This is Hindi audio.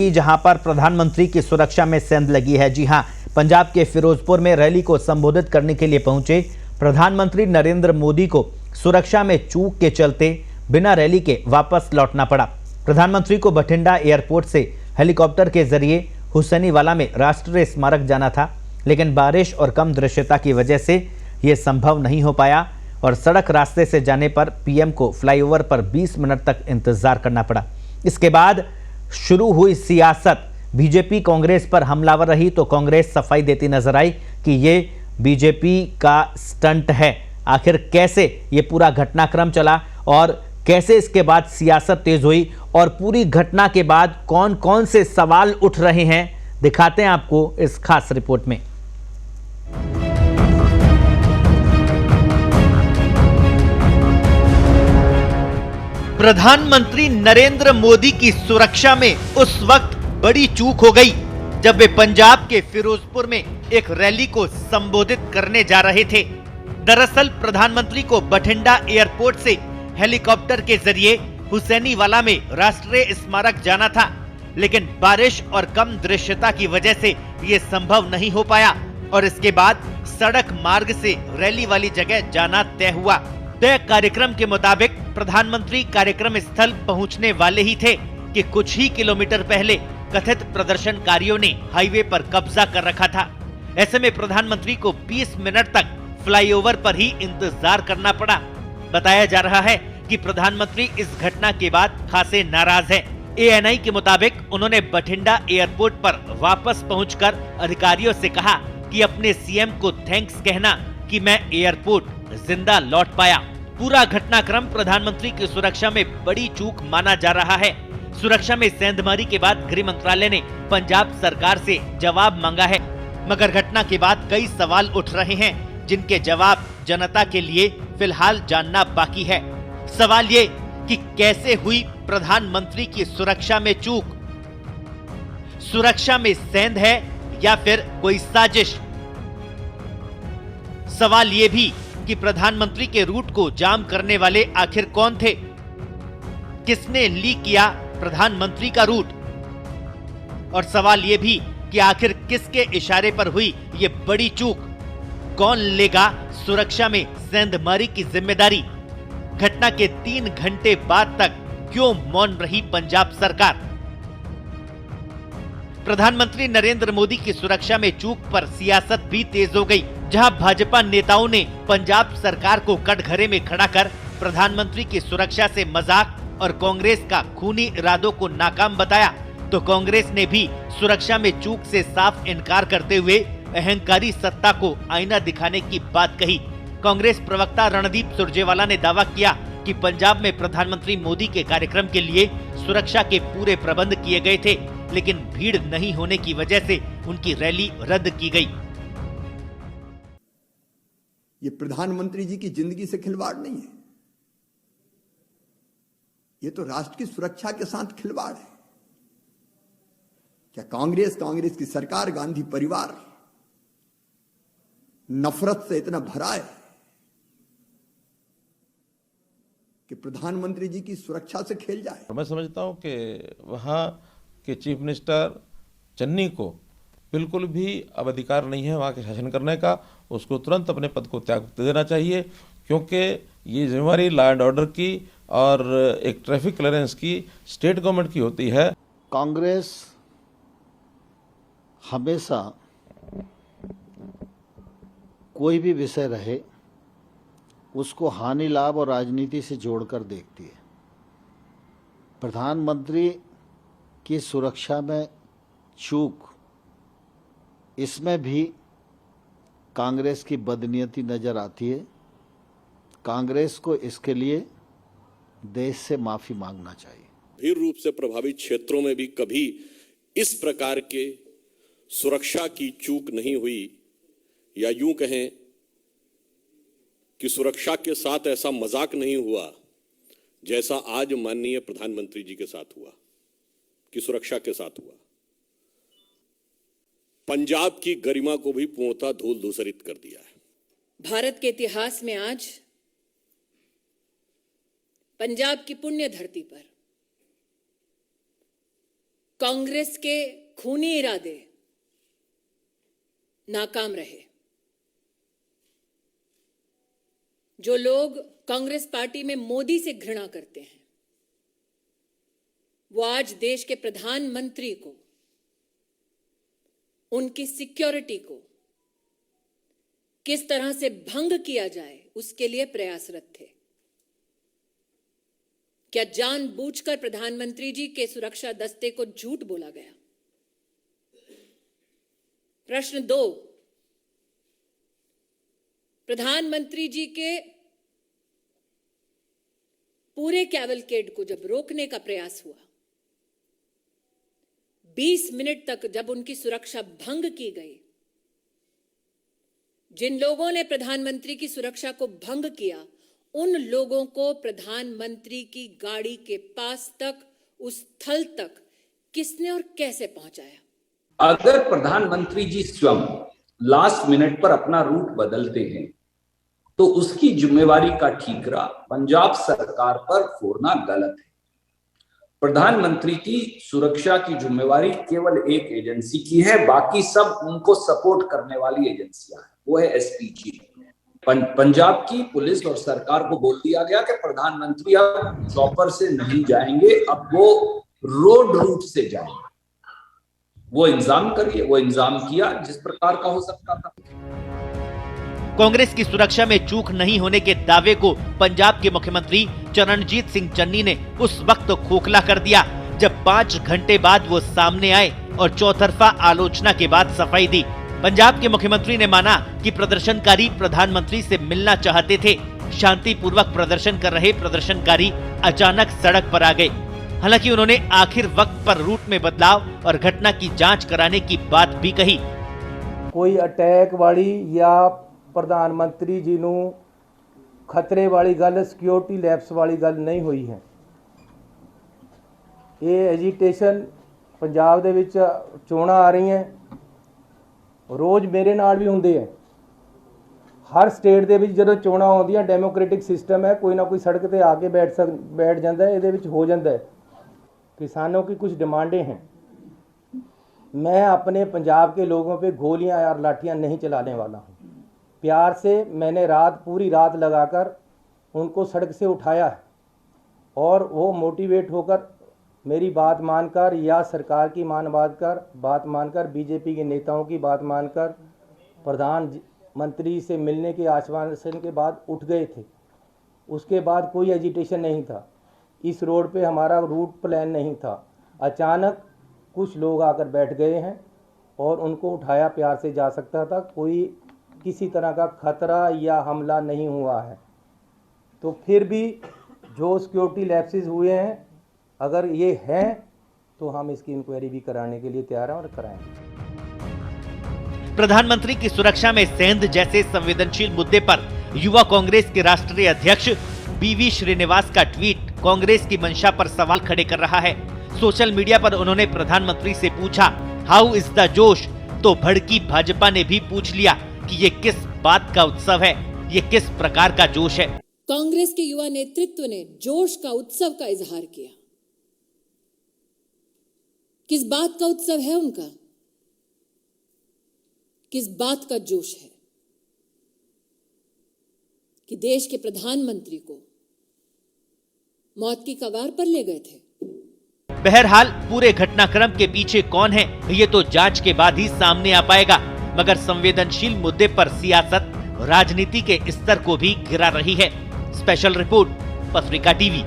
जहां पर प्रधानमंत्री की सुरक्षा में सेंध लगी है। जी हां, पंजाब के फिरोजपुर में रैली को संबोधित करने के लिए पहुंचे प्रधानमंत्री नरेंद्र मोदी को सुरक्षा में चूक के चलते बिना रैली के वापस लौटना पड़ा। प्रधानमंत्री को बठिंडा एयरपोर्ट से हेलीकॉप्टर के जरिए हुसैनीवाला में राष्ट्रीय स्मारक जाना था, लेकिन बारिश और कम दृश्यता की वजह से यह संभव नहीं हो पाया और सड़क रास्ते से जाने पर पीएम को फ्लाईओवर पर 20 मिनट तक इंतजार करना पड़ा। इसके बाद शुरू हुई सियासत। बीजेपी कांग्रेस पर हमलावर रही तो कांग्रेस सफाई देती नजर आई कि ये बीजेपी का स्टंट है। आखिर कैसे ये पूरा घटनाक्रम चला और कैसे इसके बाद सियासत तेज हुई और पूरी घटना के बाद कौन कौन से सवाल उठ रहे हैं, दिखाते हैं आपको इस खास रिपोर्ट में। प्रधानमंत्री नरेंद्र मोदी की सुरक्षा में उस वक्त बड़ी चूक हो गई जब वे पंजाब के फिरोजपुर में एक रैली को संबोधित करने जा रहे थे। दरअसल प्रधानमंत्री को बठिंडा एयरपोर्ट से हेलीकॉप्टर के जरिए हुसैनीवाला में राष्ट्रीय स्मारक जाना था, लेकिन बारिश और कम दृश्यता की वजह से ये संभव नहीं हो पाया और इसके बाद सड़क मार्ग से रैली वाली जगह जाना तय हुआ। तय कार्यक्रम के मुताबिक प्रधानमंत्री कार्यक्रम स्थल पहुंचने वाले ही थे कि कुछ ही किलोमीटर पहले कथित प्रदर्शनकारियों ने हाईवे पर कब्जा कर रखा था। ऐसे में प्रधानमंत्री को 20 मिनट तक फ्लाईओवर पर ही इंतजार करना पड़ा। बताया जा रहा है कि प्रधानमंत्री इस घटना के बाद खासे नाराज हैं। एएनआई के मुताबिक उन्होंने बठिंडा एयरपोर्ट पर वापस पहुंचकर अधिकारियों से कहा कि अपने सीएम को थैंक्स कहना कि मैं एयरपोर्ट जिंदा लौट पाया। पूरा घटनाक्रम प्रधानमंत्री की सुरक्षा में बड़ी चूक माना जा रहा है। सुरक्षा में सेंधमारी के बाद गृह मंत्रालय ने पंजाब सरकार से जवाब मांगा है, मगर घटना के बाद कई सवाल उठ रहे हैं जिनके जवाब जनता के लिए फिलहाल जानना बाकी है। सवाल ये कि कैसे हुई प्रधानमंत्री की सुरक्षा में चूक? सुरक्षा में सेंध है या फिर कोई साजिश? सवाल ये भी कि प्रधानमंत्री के रूट को जाम करने वाले आखिर कौन थे? किसने लीक किया प्रधानमंत्री का रूट? और सवाल यह भी कि आखिर किसके इशारे पर हुई ये बड़ी चूक? कौन लेगा सुरक्षा में सेंधमारी की जिम्मेदारी? घटना के 3 घंटे बाद तक क्यों मौन रही पंजाब सरकार? प्रधानमंत्री नरेंद्र मोदी की सुरक्षा में चूक पर सियासत भी तेज हो गई। जहां भाजपा नेताओं ने पंजाब सरकार को कटघरे में खड़ा कर प्रधानमंत्री की सुरक्षा से मजाक और कांग्रेस का खूनी इरादों को नाकाम बताया, तो कांग्रेस ने भी सुरक्षा में चूक से साफ इनकार करते हुए अहंकारी सत्ता को आईना दिखाने की बात कही। कांग्रेस प्रवक्ता रणदीप सुरजेवाला ने दावा किया कि पंजाब में प्रधानमंत्री मोदी के कार्यक्रम के लिए सुरक्षा के पूरे प्रबंध किए गए थे, लेकिन भीड़ नहीं होने की वजह से उनकी रैली रद्द की गई। ये प्रधानमंत्री जी की जिंदगी से खिलवाड़ नहीं है, ये तो राष्ट्र की सुरक्षा के साथ खिलवाड़ है। क्या कांग्रेस की सरकार, गांधी परिवार नफरत से इतना भरा है कि प्रधानमंत्री जी की सुरक्षा से खेल जाए? मैं समझता हूं कि वहां के चीफ मिनिस्टर चन्नी को बिल्कुल भी अब अधिकार नहीं है वहाँ के शासन करने का। उसको तुरंत अपने पद को त्याग देना चाहिए, क्योंकि ये जिम्मेवारी लॉ एंड ऑर्डर की और एक ट्रैफिक क्लियरेंस की स्टेट गवर्नमेंट की होती है। कांग्रेस हमेशा कोई भी विषय रहे उसको हानि लाभ और राजनीति से जोड़कर देखती है। प्रधानमंत्री की सुरक्षा में चूक, इसमें भी कांग्रेस की बदनीयती नजर आती है। कांग्रेस को इसके लिए देश से माफी मांगना चाहिए। गंभीर रूप से प्रभावित क्षेत्रों में भी कभी इस प्रकार के सुरक्षा की चूक नहीं हुई, या यूं कहें कि सुरक्षा के साथ ऐसा मजाक नहीं हुआ जैसा आज माननीय प्रधानमंत्री जी के साथ हुआ, कि सुरक्षा के साथ हुआ। पंजाब की गरिमा को भी पूर्णतः धूल धूसरित कर दिया है। भारत के इतिहास में आज पंजाब की पुण्य धरती पर कांग्रेस के खूनी इरादे नाकाम रहे। जो लोग कांग्रेस पार्टी में मोदी से घृणा करते हैं, वो आज देश के प्रधानमंत्री को, उनकी सिक्योरिटी को किस तरह से भंग किया जाए उसके लिए प्रयासरत थे। क्या जानबूझकर प्रधानमंत्री जी के सुरक्षा दस्ते को झूठ बोला गया? प्रश्न 2, प्रधानमंत्री जी के पूरे कैवलकेड को जब रोकने का प्रयास हुआ, 20 मिनट तक जब उनकी सुरक्षा भंग की गई, जिन लोगों ने प्रधानमंत्री की सुरक्षा को भंग किया, उन लोगों को प्रधानमंत्री की गाड़ी के पास तक, उस स्थल तक किसने और कैसे पहुंचाया? अगर प्रधानमंत्री जी स्वयं लास्ट मिनट पर अपना रूट बदलते हैं तो उसकी जिम्मेवारी का ठीकरा पंजाब सरकार पर फोड़ना गलत है। प्रधानमंत्री की सुरक्षा की जिम्मेवारी केवल एक एजेंसी की है, बाकी सब उनको सपोर्ट करने वाली एजेंसियां हैं, वो है एसपीजी। पंजाब की पुलिस और सरकार को बोल दिया गया कि प्रधानमंत्री अब चॉपर से नहीं जाएंगे, अब वो रोड रूट से जाएंगे। वो इंतजाम करिए, वो इंतजाम किया जिस प्रकार का हो सकता था। कांग्रेस की सुरक्षा में चूक नहीं होने के दावे को पंजाब के मुख्यमंत्री चरणजीत सिंह चन्नी ने उस वक्त खोखला कर दिया जब 5 घंटे बाद वो सामने आए और चौतरफा आलोचना के बाद सफाई दी। पंजाब के मुख्यमंत्री ने माना कि प्रदर्शनकारी प्रधानमंत्री से मिलना चाहते थे। शांतिपूर्वक प्रदर्शन कर रहे प्रदर्शनकारी अचानक सड़क पर आ गए। हालांकि उन्होंने आखिर वक्त पर रूट में बदलाव और घटना की जांच कराने की बात भी कही। कोई अटैक वाली या प्रधानमंत्री जी ਨੂੰ खतरे वाली गल, सिक्योरिटी लैप्स वाली गल नहीं हुई है। ये एजिटेशन पंजाब ਦੇ ਵਿੱਚ ਚੋਣਾਂ आ रही हैं, रोज़ मेरे नाल भी ਹੁੰਦੇ हैं। हर स्टेट ਦੇ ਵਿੱਚ ਜਦੋਂ ਚੋਣਾਂ ਆਉਂਦੀਆਂ ਡੈਮੋਕ੍ਰੈਟਿਕ सिस्टम है, कोई ना कोई सड़क ਤੇ आके बैठ जाता है, ਇਹਦੇ ਵਿੱਚ हो जाता है। किसानों की कुछ डिमांडें हैं। मैं अपने पंजाब के लोगों पे गोलियां और लाठियां नहीं चलाने वाला हूं। प्यार से मैंने पूरी रात लगाकर उनको सड़क से उठाया है और वो मोटिवेट होकर मेरी बात मानकर या सरकार की बात मानकर बीजेपी के नेताओं की बात मानकर प्रधानमंत्री से मिलने के आश्वासन के बाद उठ गए थे। उसके बाद कोई एजिटेशन नहीं था। इस रोड पे हमारा रूट प्लान नहीं था। अचानक कुछ लोग आकर बैठ गए हैं और उनको उठाया प्यार से जा सकता था। कोई किसी तरह का खतरा या हमला नहीं हुआ है। तो फिर भी जो सिक्योरिटी लैप्सेस हुए हैं, अगर ये हैं तो हम इसकी इंक्वायरी भी कराने के लिए तैयार हैं और कराएंगे। प्रधानमंत्री की सुरक्षा में सेंध जैसे संवेदनशील मुद्दे पर युवा कांग्रेस के राष्ट्रीय अध्यक्ष बीवी श्रीनिवास का ट्वीट कांग्रेस की मंशा पर सवाल खड़े कर रहा है। सोशल मीडिया पर उन्होंने प्रधानमंत्री से पूछा, हाउ इज द जोश? तो भड़की भाजपा ने भी पूछ लिया कि ये किस बात का उत्सव है, ये किस प्रकार का जोश है। कांग्रेस के युवा नेतृत्व ने जोश का उत्सव का इजहार किया। किस बात का उत्सव है उनका? किस बात का जोश है कि देश के प्रधानमंत्री को मौत की कगार पर ले गए थे? बहरहाल पूरे घटनाक्रम के पीछे कौन है, ये तो जांच के बाद ही सामने आ पाएगा। मगर संवेदनशील मुद्दे पर सियासत राजनीति के स्तर को भी गिरा रही है। स्पेशल रिपोर्ट, पत्रिका टीवी।